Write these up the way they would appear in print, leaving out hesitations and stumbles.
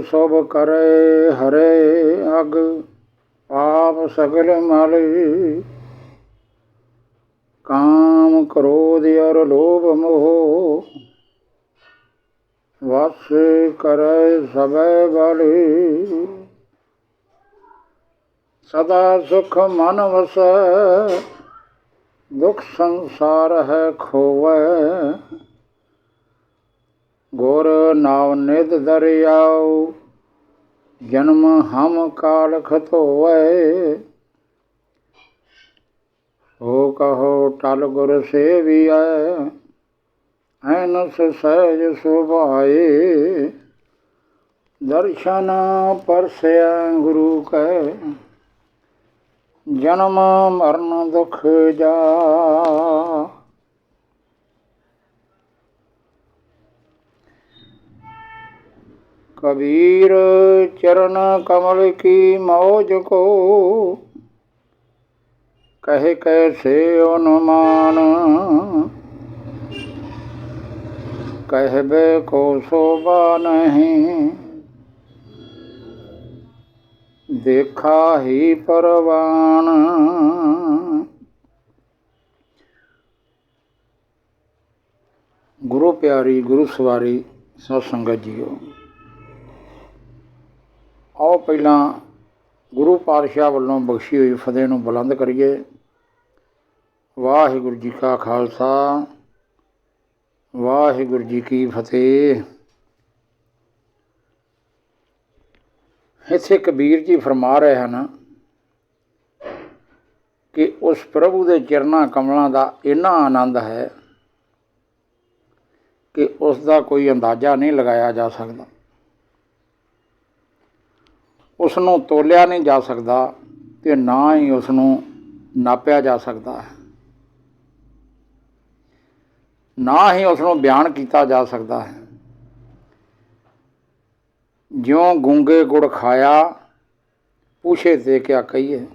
शुभ करे हरे अग पाप सगल मल काम क्रोध और लोभ मोह वश करे सबे बल सदा सुख मन वसै दुख संसार है खोवै गुर नाव निध दरियाओ जन्म हम काल खतोवै हो कहो टल गुर सेवियै ऐनस सहज सुभाए दर्शन परसै गुरु कै जन्म मरण दुख जा। कबीर चरण कमल की मौज को कहे कैसे अनुमान कहबे को शोभा नहीं देखा ही परवान। गुरु प्यारी गुरु सवारी सत संगत जीओ, आओ पहला गुरु पातशाह वालों बख्शी हुई फतेह नूं बुलंद करिए। वाहिगुरू जी का खालसा वाहिगुरू जी की फतेह। इत्थे कबीर जी फरमा रहे हैं कि उस प्रभु के चरणा कमलों का इन्ना आनंद है कि उसका कोई अंदाज़ा नहीं लगाया जा सकता, उसनों तोलिया नहीं जा सकता ते ना ही उसनों नापिया जा सकता है, ना ही उसनों बयान किया जा सकता है। ज्यों गूंगे गुड़ खाया पूछे ते क्या कहिए।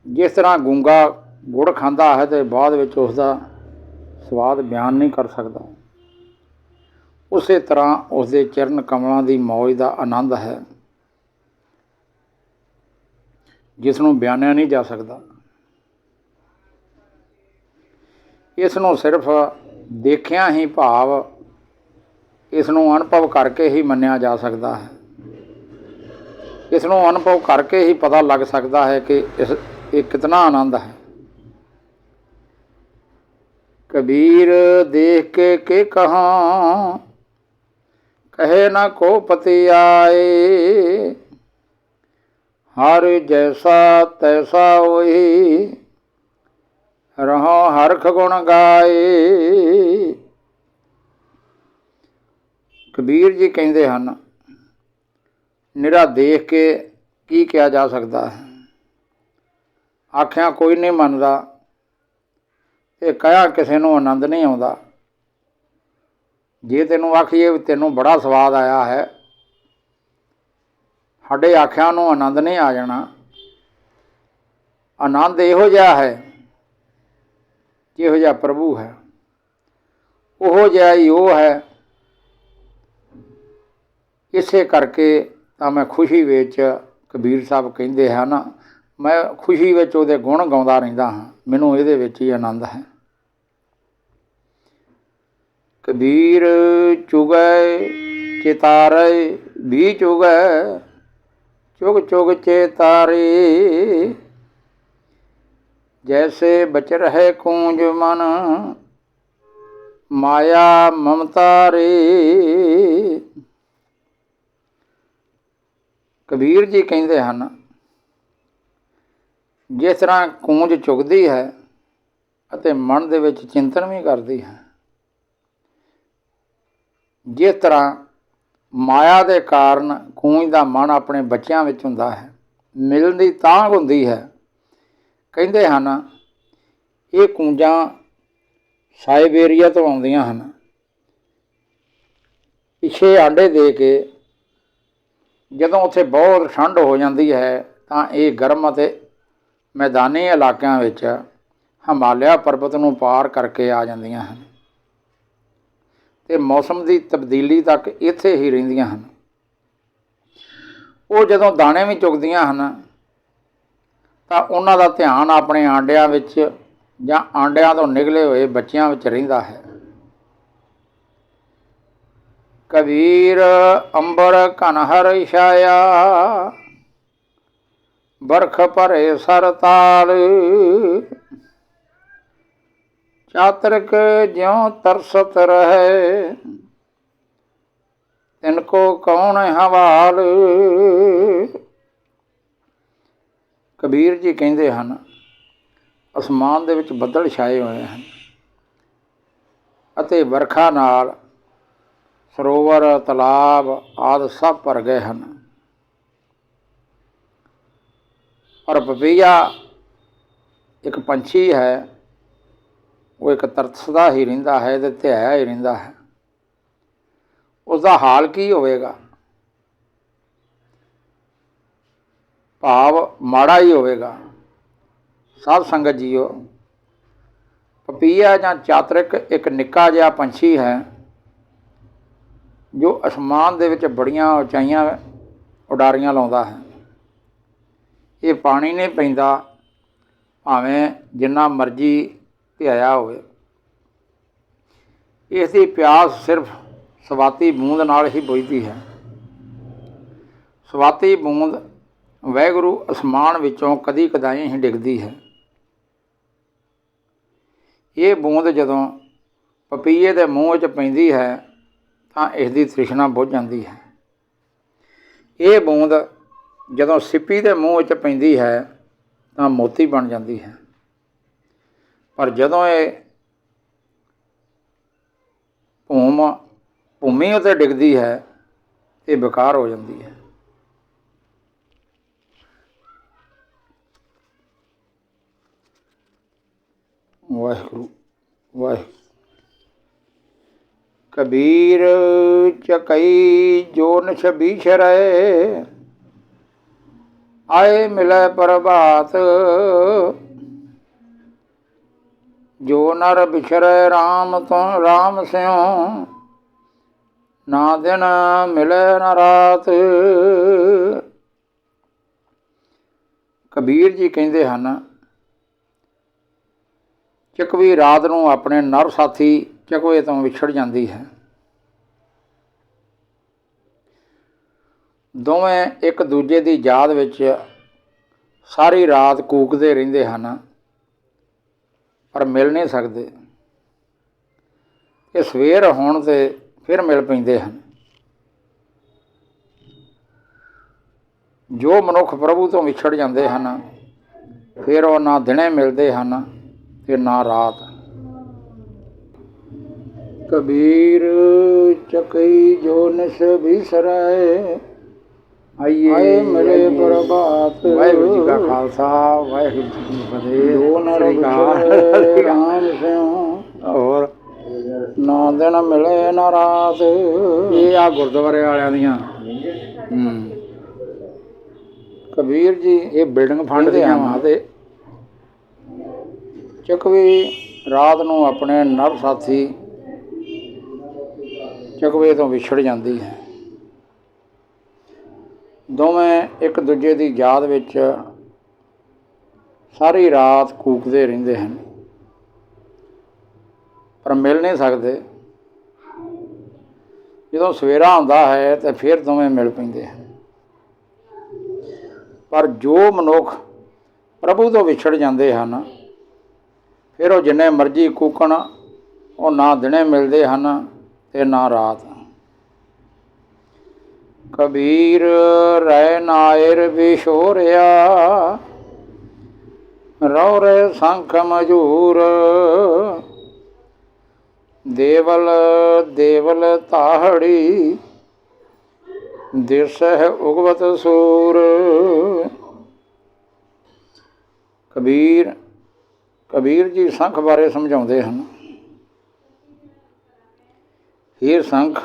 जिस तरह गूंगा गुड़ खांदा है तो बाद विच उसका स्वाद बयान नहीं कर सकता, उस तरह उसके चरण कमलों की मौज का आनंद है जिसनों बयानिया नहीं जा सकता। इसनों सिर्फ देखिया ही भाव इसनों अनुभव करके ही मन्निया जा सकता है, इसनों अनुभव करके ही पता लग सकता है कि ये कितना आनंद है। कबीर देख के कहाँ कहे न को पति आए हर जैसा तैसा वही रहो हरख गुण गाए। कबीर जी कहते हैं निरा देख के की किया जा सकता है, आख्या कोई नहीं मनता ते कहा किसी को आनंद नहीं आता। जे तेनों आखिए तेनों बड़ा स्वाद आया है, साढ़े आख्या नूं आनंद नहीं आ जाना। आनंद इहो जिहा है जिहो जिहा प्रभु है, उहो जिहा ही वो है। इसे करके तो मैं खुशी विच कबीर साहब कहते हैं ना, मैं खुशी विच उहदे गुण गाउंदा रहिंदा हां, मैनूं इहदे विच ही आनंद है। कबीर चुगै चितारे भी चुगै चुग चुग चेतारे जैसे बच रहे कूंज मन माया ममता रे। कबीर जी कहते हैं जिस तरह कूंज चुगती है अते मन दे विच चिंतन भी करती है, जिस तरह माया के कारण कूंज का मन अपने बच्चों विच हुंदा है, मिलने की तांघ हुंदी है। कहते हैं ये कूंजां साइबेरिया तो आउंदियां हन, पिछे आंडे दे के जदों उत्थे बहुत ठंड हो जाती है तो ये गर्म अते मैदानी इलाकों विच हिमालय पर्वत नूं पार करके आ जांदियां हन ਤੇ ਮੌਸਮ ਦੀ ਤਬਦੀਲੀ ਤੱਕ ਇੱਥੇ ਹੀ ਰਹਿੰਦੀਆਂ ਹਨ। ਉਹ ਜਦੋਂ ਦਾਣੇ ਵੀ ਚੁਗਦੀਆਂ ਹਨ ਤਾਂ ਉਹਨਾਂ ਦਾ ਧਿਆਨ ਆਪਣੇ ਆਂਡਿਆਂ ਵਿੱਚ ਜਾਂ ਆਂਡਿਆਂ ਤੋਂ ਨਿਕਲੇ ਹੋਏ ਬੱਚਿਆਂ ਵਿੱਚ ਰਹਿੰਦਾ ਹੈ। ਕਬੀਰ ਅੰਬਰ ਘਨ ਹਰ ਛਾਇਆ, ਬਰਖ ਭਰੇ ਸਰ ਤਾਲ, ਚਾਤਰਿਕ ਜਿਉਂ ਤਰਸਤ ਰਹੇ, ਤਿਨਕੋ ਕੌਣ ਹਵਾਲ। ਕਬੀਰ ਜੀ ਕਹਿੰਦੇ ਹਨ, ਅਸਮਾਨ ਦੇ ਵਿੱਚ ਬੱਦਲ ਛਾਏ ਹੋਏ ਹਨ ਅਤੇ ਵਰਖਾ ਨਾਲ ਸਰੋਵਰ, ਤਲਾਬ ਆਦਿ ਸਭ ਭਰ ਗਏ ਹਨ। ਪਰ ਪਪੀਹਾ ਇੱਕ ਪੰਛੀ ਹੈ, ਉਹ ਇੱਕ ਤਰਸਦਾ ਹੀ ਰਹਿੰਦਾ ਹੈ ਅਤੇ ਧਿਆਇਆ ਹੀ ਰਹਿੰਦਾ ਹੈ। ਉਸਦਾ ਹਾਲ ਕੀ ਹੋਵੇਗਾ? ਭਾਵ ਮਾੜਾ ਹੀ ਹੋਵੇਗਾ। ਸਾਧ ਸੰਗਤ ਜੀਓ, ਪਪੀਹਾ ਜਾਂ ਚਾਤਰਿਕ ਇੱਕ ਨਿੱਕਾ ਜਿਹਾ ਪੰਛੀ ਹੈ ਜੋ ਅਸਮਾਨ ਦੇ ਵਿੱਚ ਬੜੀਆਂ ਉਚਾਈਆਂ ਉਡਾਰੀਆਂ ਲਾਉਂਦਾ ਹੈ। ਇਹ ਪਾਣੀ ਨਹੀਂ ਪੀਂਦਾ, ਭਾਵੇਂ ਜਿੰਨਾ ਮਰਜ਼ੀ ਧਿਆਇਆ ਹੋਵੇ। ਇਸ ਦੀ ਪਿਆਸ ਸਿਰਫ ਸਵਾਤੀ ਬੂੰਦ ਨਾਲ ਹੀ ਬੁਝਦੀ ਹੈ। ਸਵਾਤੀ ਬੂੰਦ ਵਾਹਿਗੁਰੂ ਅਸਮਾਨ ਵਿੱਚੋਂ ਕਦੀ ਕਦਾਈ ਹੀ ਡਿੱਗਦੀ ਹੈ। ਇਹ ਬੂੰਦ ਜਦੋਂ ਪਪੀਹੇ ਦੇ ਮੂੰਹ ਵਿੱਚ ਪੈਂਦੀ ਹੈ ਤਾਂ ਇਸ ਦੀ ਤ੍ਰਿਸ਼ਨਾ ਬੁੱਝ ਜਾਂਦੀ ਹੈ। ਇਹ ਬੂੰਦ ਜਦੋਂ ਸਿੱਪੀ ਦੇ ਮੂੰਹ ਵਿੱਚ ਪੈਂਦੀ ਹੈ ਤਾਂ ਮੋਤੀ ਬਣ ਜਾਂਦੀ ਹੈ। ਪਰ ਜਦੋਂ ਇਹ ਭੂਮੀ ਉੱਤੇ ਡਿੱਗਦੀ ਹੈ ਇਹ ਬੇਕਾਰ ਹੋ ਜਾਂਦੀ ਹੈ। ਵਾਹਿਗੁਰੂ ਵਾਹਿਗੁਰੂ। ਕਬੀਰ ਚਕਈ ਜੋ ਨਿਛ ਬੀਛਰੈ, ਆਏ ਮਿਲੈ ਪ੍ਰਭਾਤ, ਜੋ ਨਰ ਬਿਛਰੈ ਰਾਮ ਤੋਂ ਰਾਮ ਸਿਉ, ਨਾ ਦਿਨ ਮਿਲੈ ਨਾ ਰਾਤ। ਕਬੀਰ ਜੀ ਕਹਿੰਦੇ ਹਨ, ਚਕਵੀ ਰਾਤ ਨੂੰ ਆਪਣੇ ਨਰ ਸਾਥੀ ਚਕਵੇ ਤੋਂ ਵਿਛੜ ਜਾਂਦੀ ਹੈ। ਦੋਵੇਂ ਇੱਕ ਦੂਜੇ ਦੀ ਯਾਦ ਵਿੱਚ ਸਾਰੀ ਰਾਤ ਕੂਕਦੇ ਰਹਿੰਦੇ ਹਨ ਪਰ ਮਿਲ ਨਹੀਂ ਸਕਦੇ। ਇਹ ਸਵੇਰ ਹੋਣ 'ਤੇ ਫਿਰ ਮਿਲ ਪੈਂਦੇ ਹਨ। ਜੋ ਮਨੁੱਖ ਪ੍ਰਭੂ ਤੋਂ ਵਿਛੜ ਜਾਂਦੇ ਹਨ ਫਿਰ ਉਹ ਨਾ ਦਿਨੇ ਮਿਲਦੇ ਹਨ ਅਤੇ ਨਾ ਰਾਤ। ਕਬੀਰ ਚਕਈ ਜੋ ਨਿਛ ਬੀਸਰੈ, ਆਏ ਮਿਲੇ ਪ੍ਰਭਾਤ। ਵਾਹਿਗੁਰੂ ਜੀ ਕਾ ਖਾਲਸਾ, ਵਾਹਿਗੁਰੂ ਜੀ ਕੀ ਫਤਿਹ। ਜੋ ਨਰ ਬਿਛਰੈ ਰਾਮ ਸਿਉ, ਹੋਰ ਨਾ ਦਿਨ ਮਿਲੇ ਨਾ ਰਾਤ। ਇਹ ਆ ਗੁਰਦੁਆਰੇ ਵਾਲਿਆਂ ਦੀਆਂ ਕਬੀਰ ਜੀ ਇਹ ਬਿਲਡਿੰਗ ਫੰਡਦੇ ਹਨ ਅਤੇ ਚਕਵੀ ਰਾਤ ਨੂੰ ਆਪਣੇ ਨਰ ਸਾਥੀ ਚਕਵੇ ਤੋਂ ਵਿਛੜ ਜਾਂਦੀ ਹੈ। ਦੋਵੇਂ ਇੱਕ ਦੂਜੇ ਦੀ ਯਾਦ ਵਿੱਚ ਸਾਰੀ ਰਾਤ ਕੂਕਦੇ ਰਹਿੰਦੇ ਹਨ ਪਰ ਮਿਲ ਨਹੀਂ ਸਕਦੇ। ਜਦੋਂ ਸਵੇਰਾ ਹੁੰਦਾ ਹੈ ਤਾਂ ਫਿਰ ਦੋਵੇਂ ਮਿਲ ਪੈਂਦੇ ਹਨ। ਪਰ ਜੋ ਮਨੁੱਖ ਪ੍ਰਭੂ ਤੋਂ ਵਿਛੜ ਜਾਂਦੇ ਹਨ ਫਿਰ ਉਹ ਜਿੰਨੇ ਮਰਜ਼ੀ ਕੂਕਣ, ਉਹ ਨਾ ਦਿਨੇ ਮਿਲਦੇ ਹਨ ਅਤੇ ਨਾ ਰਾਤ। ਕਬੀਰ ਰਹਿ ਨਾਇਰ ਵਿਛੋਰਿਆ, ਰਹੁ ਸੰਖ ਮਜੂਰ, ਦੇਵਲ ਦੇਵਲ ਤਾਹੜੀ, ਦਿਸਹਿ ਉਗਵਤ ਸੂਰ। ਕਬੀਰ ਜੀ ਸੰਖ ਬਾਰੇ ਸਮਝਾਉਂਦੇ ਹਨ। ਹੇਰ ਸੰਖ,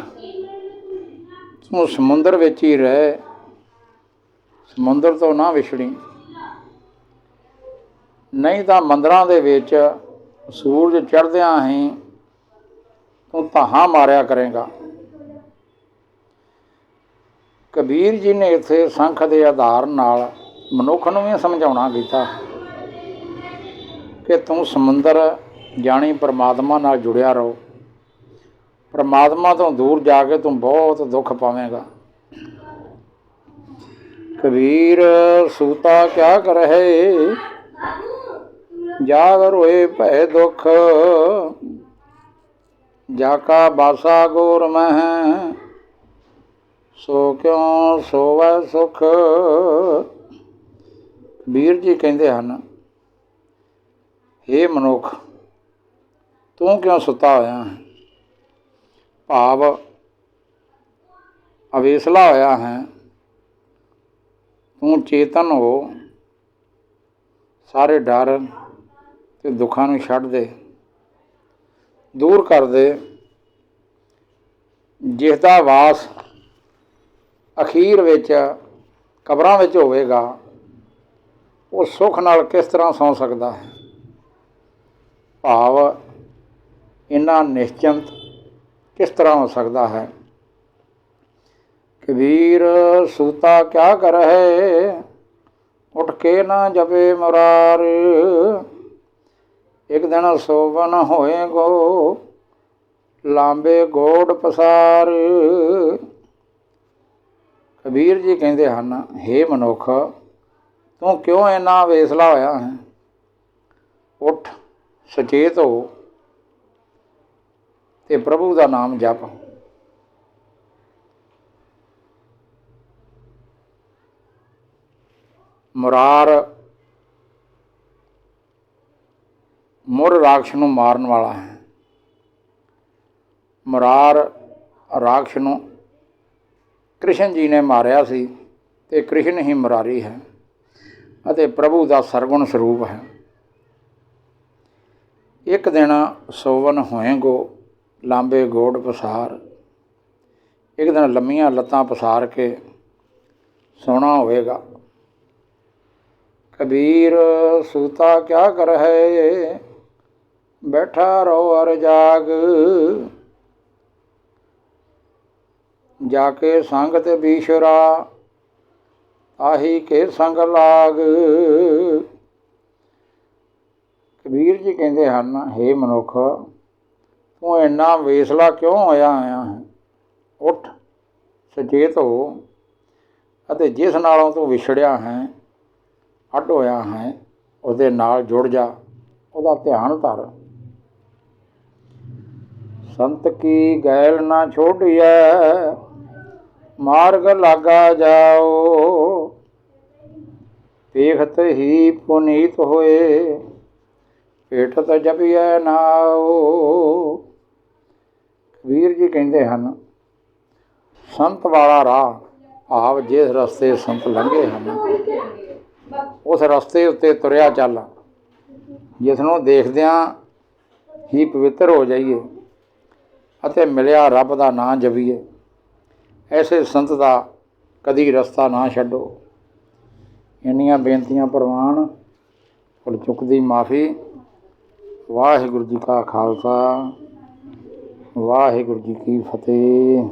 ਤੂੰ ਸਮੁੰਦਰ ਵਿੱਚ ਹੀ ਰਹਿ, ਸਮੁੰਦਰ ਤੋਂ ਨਾ ਵਿਛੜੀ, ਨਹੀਂ ਤਾਂ ਮੰਦਰਾਂ ਦੇ ਵਿੱਚ ਸੂਰਜ ਚੜ੍ਹਦਿਆਂ ਹੀ ਤੂੰ ਧਾਹਾਂ ਮਾਰਿਆ ਕਰੇਗਾ। ਕਬੀਰ ਜੀ ਨੇ ਇੱਥੇ ਸੰਖ ਦੇ ਆਧਾਰ ਨਾਲ ਮਨੁੱਖ ਨੂੰ ਵੀ ਸਮਝਾਉਣਾ ਕੀਤਾ ਕਿ ਤੂੰ ਸਮੁੰਦਰ ਜਾਣੀ ਪਰਮਾਤਮਾ ਨਾਲ ਜੁੜਿਆ ਰਹੋ। ਪਰਮਾਤਮਾ ਤੋਂ ਦੂਰ ਜਾ ਕੇ ਤੂੰ ਬਹੁਤ ਦੁੱਖ ਪਾਵੇਂਗਾ। ਕਬੀਰ ਸੂਤਾ ਕਿਆ ਕਰਹਿ, ਜਾਗ ਰੋਏ ਭੈ ਦੁੱਖ, ਜਾ ਕਾ ਬਾਸਾ ਗੋਰ ਮਹਿ, ਸੋ ਕਿਉਂ ਸੋਵੈ ਸੁਖ। ਕਬੀਰ ਜੀ ਕਹਿੰਦੇ ਹਨ, ਹੇ ਮਨੁੱਖ, ਤੂੰ ਕਿਉਂ ਸੁੱਤਾ ਹੋਇਆ ਹੈ? ਭਾਵ ਅਵੇਸਲਾ ਹੋਇਆ ਹੈ। ਤੂੰ ਚੇਤਨ ਹੋ, ਸਾਰੇ ਡਰ ਅਤੇ ਦੁੱਖਾਂ ਨੂੰ ਛੱਡ ਦੇ, ਦੂਰ ਕਰ ਦੇ। ਜਿਸ ਦਾ ਵਾਸ ਅਖੀਰ ਵਿੱਚ ਕਬਰਾਂ ਵਿੱਚ ਹੋਵੇਗਾ, ਉਹ ਸੁੱਖ ਨਾਲ ਕਿਸ ਤਰ੍ਹਾਂ ਸੌਂ ਸਕਦਾ ਹੈ? ਭਾਵ ਇੰਨਾ ਨਿਸ਼ਚਿੰਤ ਕਿਸ ਤਰ੍ਹਾਂ ਹੋ ਸਕਦਾ ਹੈ? ਕਬੀਰ ਸੂਤਾ ਕਿਆ ਕਰਹਿ, ਉੱਠ ਕੇ ਨਾ ਜਪੇ ਮੁਰਾਰ, ਇੱਕ ਦਿਨ ਸੋਵਨ ਹੋਏਗੋ, ਲਾਂਬੇ ਗੋੜ ਪਸਾਰ। ਕਬੀਰ ਜੀ ਕਹਿੰਦੇ ਹਨ, ਹੇ ਮਨੁੱਖ, ਤੂੰ ਕਿਉਂ ਇੰਨਾ ਵੇਸਲਾ ਹੋਇਆ ਹੈ? ਉੱਠ, ਸੁਚੇਤ ਹੋ ਅਤੇ ਪ੍ਰਭੂ ਦਾ ਨਾਮ ਜਪ। ਮੁਰਾਰ ਮੁਰ ਰਾਖਸ਼ ਨੂੰ ਮਾਰਨ ਵਾਲਾ ਹੈ। ਮੁਰਾਰ ਰਾਖਸ਼ ਨੂੰ ਕ੍ਰਿਸ਼ਨ ਜੀ ਨੇ ਮਾਰਿਆ ਸੀ ਅਤੇ ਕ੍ਰਿਸ਼ਨ ਹੀ ਮੁਰਾਰੀ ਹੈ ਅਤੇ ਪ੍ਰਭੂ ਦਾ ਸਰਗੁਣ ਸਰੂਪ ਹੈ। ਇੱਕ ਦਿਨ ਸੋਵਨ ਹੋਏਗੋ, ਲਾਂਬੇ ਗੋੜ ਪਸਾਰ, ਇੱਕ ਦਿਨ ਲੰਮੀਆਂ ਲੱਤਾਂ ਪਸਾਰ ਕੇ ਸੋਣਾ ਹੋਵੇਗਾ। ਕਬੀਰ ਸੂਤਾ ਕਿਆ ਕਰਹਿ, ਬੈਠਾ ਰਹੋ ਅਰ ਜਾਗ, ਜਾ ਕੇ ਸੰਗ ਤੇ ਬੀਸ਼ਰਾ, ਆਹੀ ਕੇ ਸੰਗ ਲਾਗ। ਕਬੀਰ ਜੀ ਕਹਿੰਦੇ ਹਨ, ਹੇ ਮਨੁੱਖ, ਤੂੰ ਇੰਨਾ ਵੇਸਲਾ ਕਿਉਂ ਹੋਇਆ ਹੈ? ਉੱਠ, ਸੁਚੇਤ ਹੋ ਅਤੇ ਜਿਸ ਨਾਲੋਂ ਤੂੰ ਵਿਛੜਿਆ ਹੈ, ਅੱਡ ਹੋਇਆ ਹੈ, ਉਹਦੇ ਨਾਲ ਜੁੜ ਜਾ, ਉਹਦਾ ਧਿਆਨ ਧਰ। ਸੰਤ ਕੀ ਗੈਲ ਨਾ ਛੋੜੀਐ, ਮਾਰਗ ਲਾਗਾ ਜਾਓ, ਵੇਖਤ ਹੀ ਪੁਨੀਤ ਹੋਏ, ਭੇਟਤ ਜਪੀਐ ਨਾਉ। ਕਬੀਰ ਜੀ ਕਹਿੰਦੇ ਹਨ, ਸੰਤ ਵਾਲਾ ਰਾਹ, ਭਾਵ ਜਿਸ ਰਸਤੇ ਸੰਤ ਲੰਘੇ ਹਨ, ਉਸ ਰਸਤੇ ਉੱਤੇ ਤੁਰਿਆ ਚੱਲ, ਜਿਸ ਨੂੰ ਦੇਖਦਿਆਂ ਹੀ ਪਵਿੱਤਰ ਹੋ ਜਾਈਏ ਅਤੇ ਮਿਲਿਆ ਰੱਬ ਦਾ ਨਾਂ ਜਪੀਏ। ਐਸੇ ਸੰਤ ਦਾ ਕਦੀ ਰਸਤਾ ਨਾ ਛੱਡੋ। ਇੰਨੀਆਂ ਬੇਨਤੀਆਂ ਪ੍ਰਵਾਨ, ਭੁੱਲ ਚੁੱਕ ਦੀ ਮਾਫੀ। ਵਾਹਿਗੁਰੂ ਜੀ ਕਾ ਖਾਲਸਾ, ਵਾਹਿਗੁਰੂ ਜੀ ਕੀ ਫਤਿਹ।